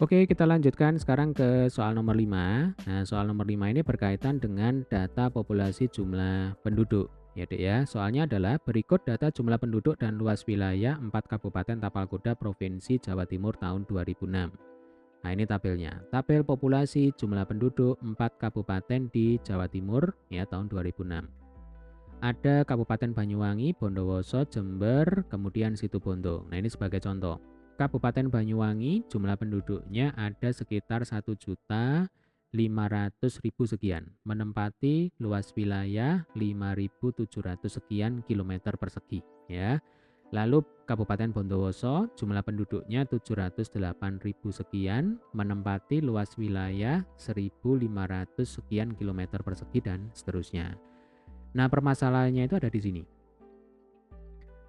Oke, kita lanjutkan sekarang ke soal nomor 5. Nah, soal nomor 5 ini berkaitan dengan data populasi jumlah penduduk. Ya, Dek ya. Soalnya adalah berikut data jumlah penduduk dan luas wilayah 4 Kabupaten Tapal Kuda Provinsi Jawa Timur tahun 2006. Nah, ini tabelnya. Tabel populasi jumlah penduduk 4 kabupaten di Jawa Timur ya tahun 2006. Ada Kabupaten Banyuwangi, Bondowoso, Jember, kemudian Situbondo. Nah, ini sebagai contoh. Kabupaten Banyuwangi jumlah penduduknya ada sekitar 1.500.000 sekian, menempati luas wilayah 5.700 sekian kilometer persegi ya. Lalu Kabupaten Bondowoso jumlah penduduknya 708.000 sekian, menempati luas wilayah 1.500 sekian kilometer persegi dan seterusnya. Nah, permasalahannya itu ada di sini.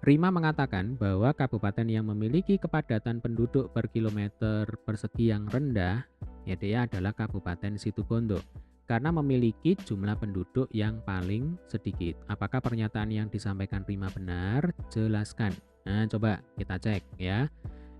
Rima mengatakan bahwa kabupaten yang memiliki kepadatan penduduk per kilometer persegi yang rendah, ya dia adalah Kabupaten Situbondo, karena memiliki jumlah penduduk yang paling sedikit. Apakah pernyataan yang disampaikan Rima benar? Jelaskan. Nah, coba kita cek ya.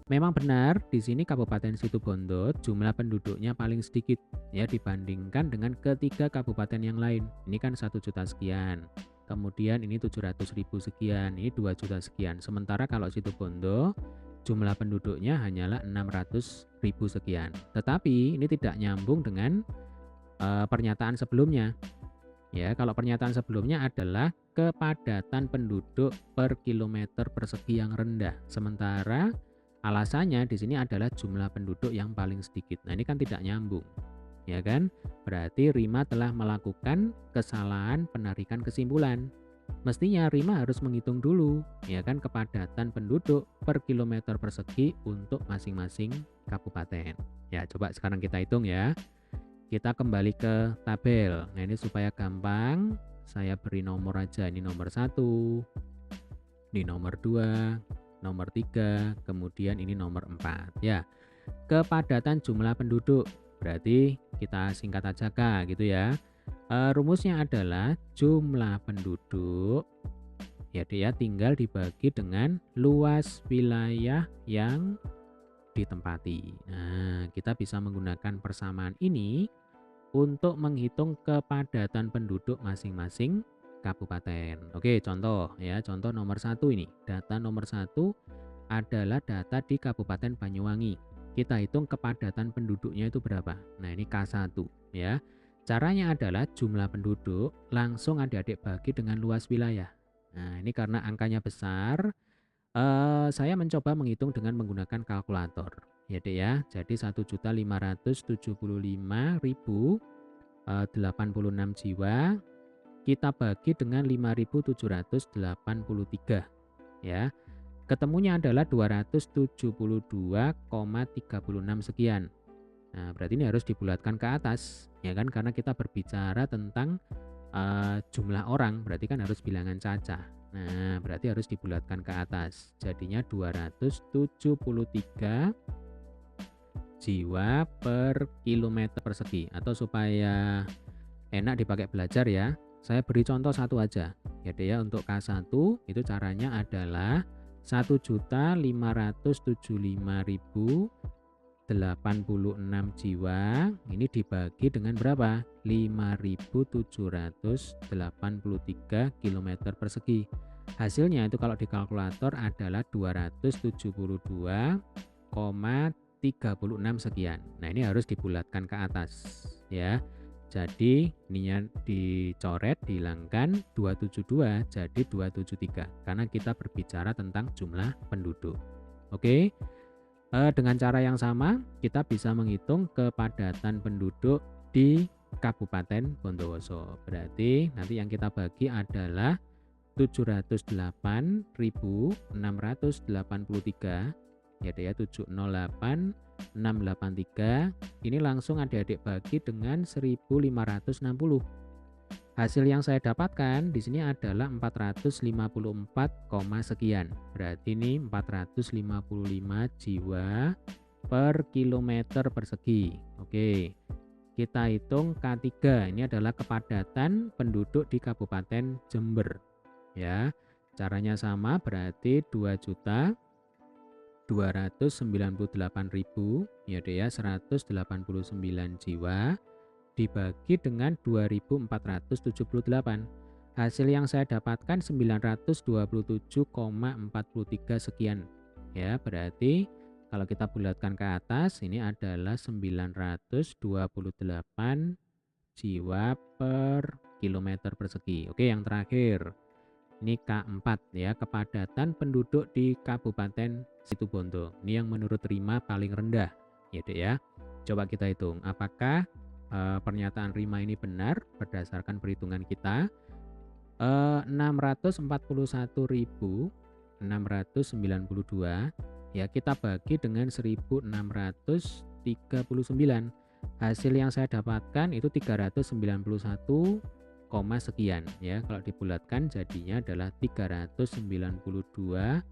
Memang benar, di sini Kabupaten Situbondo jumlah penduduknya paling sedikit ya dibandingkan dengan ketiga kabupaten yang lain. Ini kan 1 juta sekian. Kemudian ini 700.000 sekian, ini 2 juta sekian. Sementara kalau Situbondo jumlah penduduknya hanyalah 600.000 sekian. Tetapi ini tidak nyambung dengan pernyataan sebelumnya. Ya, kalau pernyataan sebelumnya adalah kepadatan penduduk per kilometer persegi yang rendah. Sementara alasannya di sini adalah jumlah penduduk yang paling sedikit. Nah, ini kan tidak nyambung, ya kan? Berarti Rima telah melakukan kesalahan penarikan kesimpulan. Mestinya Rima harus menghitung dulu, ya kan, kepadatan penduduk per kilometer persegi untuk masing-masing kabupaten. Ya, coba sekarang kita hitung ya. Kita kembali ke tabel. Nah, ini supaya gampang, saya beri nomor aja. Ini nomor 1, ini nomor 2, nomor 3, kemudian ini nomor 4. Ya, kepadatan jumlah penduduk. Berarti kita singkat aja Kak, gitu ya. Rumusnya adalah jumlah penduduk ya dia tinggal dibagi dengan luas wilayah yang ditempati. Nah, kita bisa menggunakan persamaan ini untuk menghitung kepadatan penduduk masing-masing kabupaten. Oke, contoh ya, contoh nomor 1 ini. Data nomor 1 adalah data di Kabupaten Banyuwangi. Kita hitung kepadatan penduduknya itu berapa. Nah, ini K1 ya. Caranya adalah jumlah penduduk langsung adik-adik bagi dengan luas wilayah. Nah, ini karena angkanya besar, saya mencoba menghitung dengan menggunakan kalkulator. Ya, Dek ya. Jadi 1.575.086 jiwa kita bagi dengan 5.783 ya. Ketemunya adalah 272,36 sekian. Nah, berarti ini harus dibulatkan ke atas, ya kan? Karena kita berbicara tentang jumlah orang, berarti kan harus bilangan cacah. Nah, berarti harus dibulatkan ke atas. Jadinya 273 jiwa per kilometer persegi. Atau supaya enak dipakai belajar ya, saya beri contoh satu aja. Jadi ya untuk K1 itu caranya adalah 1.575.086 jiwa ini dibagi dengan berapa? 5.783 kilometer persegi. Hasilnya itu kalau di kalkulator adalah 272,36 sekian. Nah, ini harus dibulatkan ke atas ya. Jadi ininya dicoret, dihilangkan 272 jadi 273 karena kita berbicara tentang jumlah penduduk. Oke. Dengan cara yang sama kita bisa menghitung kepadatan penduduk di Kabupaten Bondowoso. Berarti nanti yang kita bagi adalah 708.683 ya 708.683 ini langsung adik-adik bagi dengan 1.560. Hasil yang saya dapatkan di sini adalah 454, sekian. Berarti ini 455 jiwa per kilometer persegi. Oke. Kita hitung K3. Ini adalah kepadatan penduduk di Kabupaten Jember. Ya. Caranya sama berarti 2 juta 298.000 ya deh ya 189 jiwa dibagi dengan 2.478. Hasil yang saya dapatkan 927,43 sekian. Ya, berarti kalau kita bulatkan ke atas ini adalah 928 jiwa per kilometer persegi. Oke, yang terakhir. Ini K4 ya, kepadatan penduduk di Kabupaten Situbondo. Ini yang menurut Rima paling rendah, ya Dek ya. Coba kita hitung, apakah pernyataan Rima ini benar berdasarkan perhitungan kita. 641.692 ya kita bagi dengan 1.639. Hasil yang saya dapatkan itu 391, sekian ya. Kalau dibulatkan jadinya adalah 392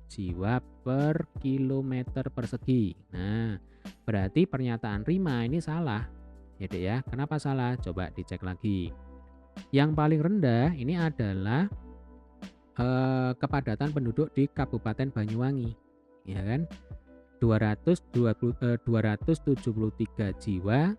jiwa per kilometer persegi. Nah, berarti pernyataan Rima ini salah. Ya Dek ya. Kenapa salah? Coba dicek lagi. Yang paling rendah ini adalah kepadatan penduduk di Kabupaten Banyuwangi, ya kan? 273 jiwa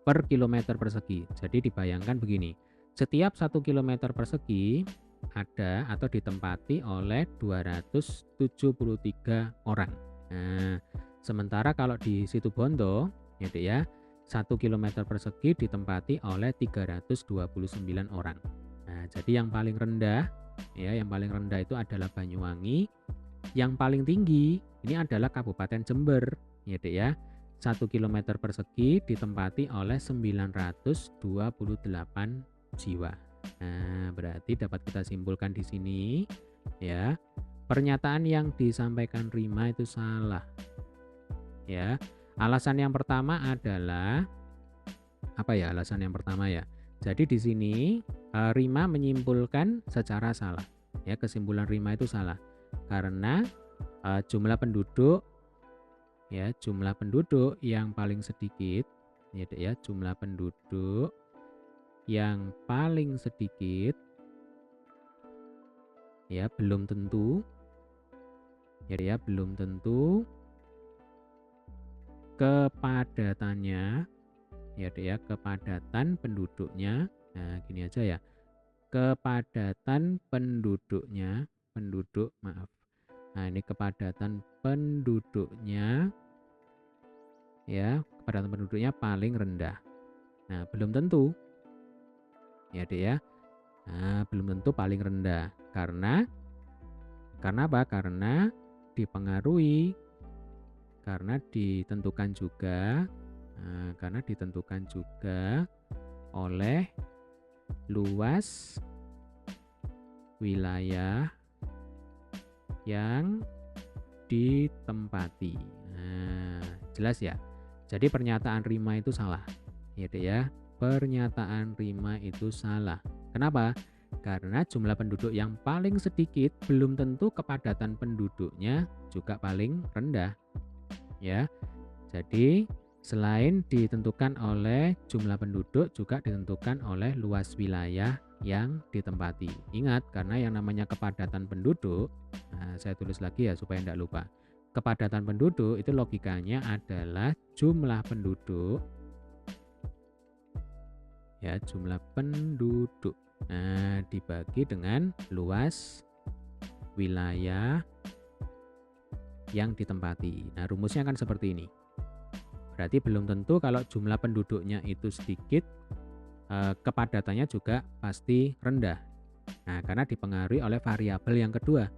per kilometer persegi. Jadi dibayangkan begini, setiap 1 kilometer persegi ada atau ditempati oleh 273 orang. Nah, sementara kalau di Situbondo, ya Dek ya, 1 kilometer persegi ditempati oleh 329 orang. Nah, jadi yang paling rendah ya, yang paling rendah itu adalah Banyuwangi. Yang paling tinggi ini adalah Kabupaten Jember, ya Dek ya. 1 kilometer persegi ditempati oleh 928 jiwa. Nah, berarti dapat kita simpulkan di sini ya, pernyataan yang disampaikan Rima itu salah. Ya. Alasan yang pertama adalah apa ya? Alasan yang pertama ya. Jadi di sini Rima menyimpulkan secara salah. Ya, kesimpulan Rima itu salah. Karena jumlah penduduk ya, jumlah penduduk yang paling sedikit ya, Dek ya, jumlah penduduk yang paling sedikit ya belum tentu ya, belum tentu kepadatannya ya Dek ya, kepadatan penduduknya. Nah, gini aja ya. Kepadatan penduduknya, Nah, ini kepadatan penduduknya ya, kepadatan penduduknya paling rendah. Nah, belum tentu. Ya Dek ya. Nah, belum tentu paling rendah. Karena apa? Karena dipengaruhi, karena ditentukan juga oleh luas wilayah yang ditempati. Nah, jelas ya. Jadi pernyataan Rima itu salah. Ya Dek ya. Pernyataan Rima itu salah. Kenapa? Karena jumlah penduduk yang paling sedikit belum tentu kepadatan penduduknya juga paling rendah. Ya. Jadi selain ditentukan oleh jumlah penduduk juga ditentukan oleh luas wilayah yang ditempati. Ingat, karena yang namanya kepadatan penduduk, nah saya tulis lagi ya supaya tidak lupa. Kepadatan penduduk itu logikanya adalah jumlah penduduk ya, jumlah penduduk. Nah, dibagi dengan luas wilayah yang ditempati. Nah, rumusnya kan seperti ini. Berarti belum tentu kalau jumlah penduduknya itu sedikit, kepadatannya juga pasti rendah. Nah, karena dipengaruhi oleh variabel yang kedua,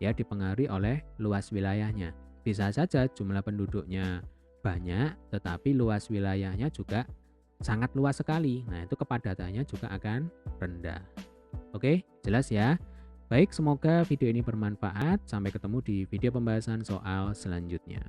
ya, dipengaruhi oleh luas wilayahnya. Bisa saja jumlah penduduknya banyak, tetapi luas wilayahnya juga sangat luas sekali. Nah, itu kepadatannya juga akan rendah. Oke, jelas ya? Baik, semoga video ini bermanfaat. Sampai ketemu di video pembahasan soal selanjutnya.